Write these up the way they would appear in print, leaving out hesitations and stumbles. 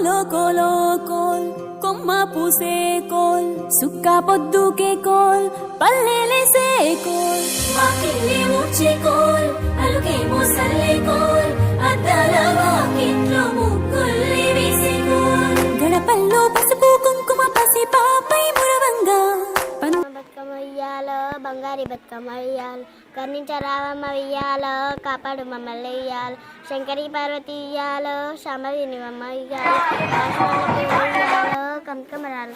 కోలో coal కొమ్మ పూసే coal సుక్క పొద్దుకే coal పల్లెలేసే coal వాకిలి ఊడ్చే కోల్ అలుకేమో సల్లే కోల్ అద్దాల వాకిట్లో ముగ్గుల్ని వేసే కోల్ గడపల్లో పసుపు కుంకుమ పసి పాపై మురవంగా బతుకమ్మ వెయ్యాలో బంగారి బతుకమ్మ వెయ్యాలి కర్ణించరావమ్మ వెయ్యాలో కాపాడు మమ్మల్ని వెయ్యాలి శంకరి పార్వతి ఇయ్యాలో శాంభవినివమ్మ వెయ్యాలో కంకమరాలు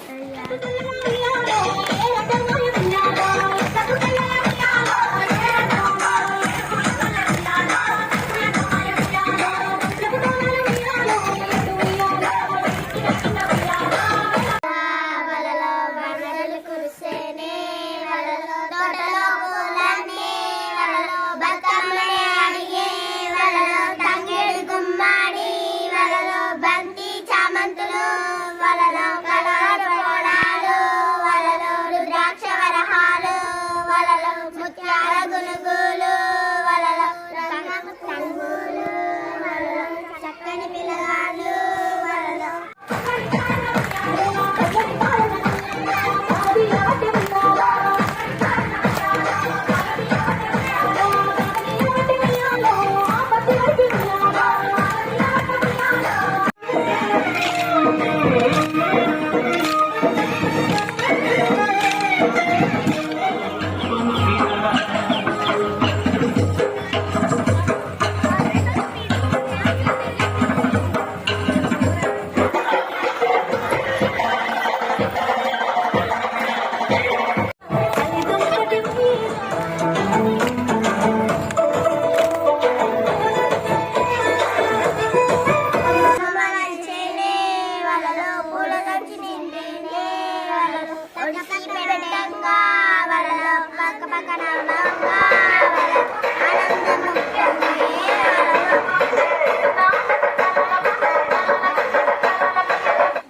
చక్కని పిల్లగాళ్ళు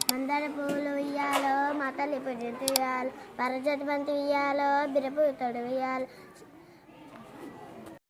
మందార పువ్వులు ఉయ్యాలో మా తల్లి పూజ ఉయ్యాలి పరజతి బంతి ఉయ్యాలో బిరపు తొడు ఉయ్యాలి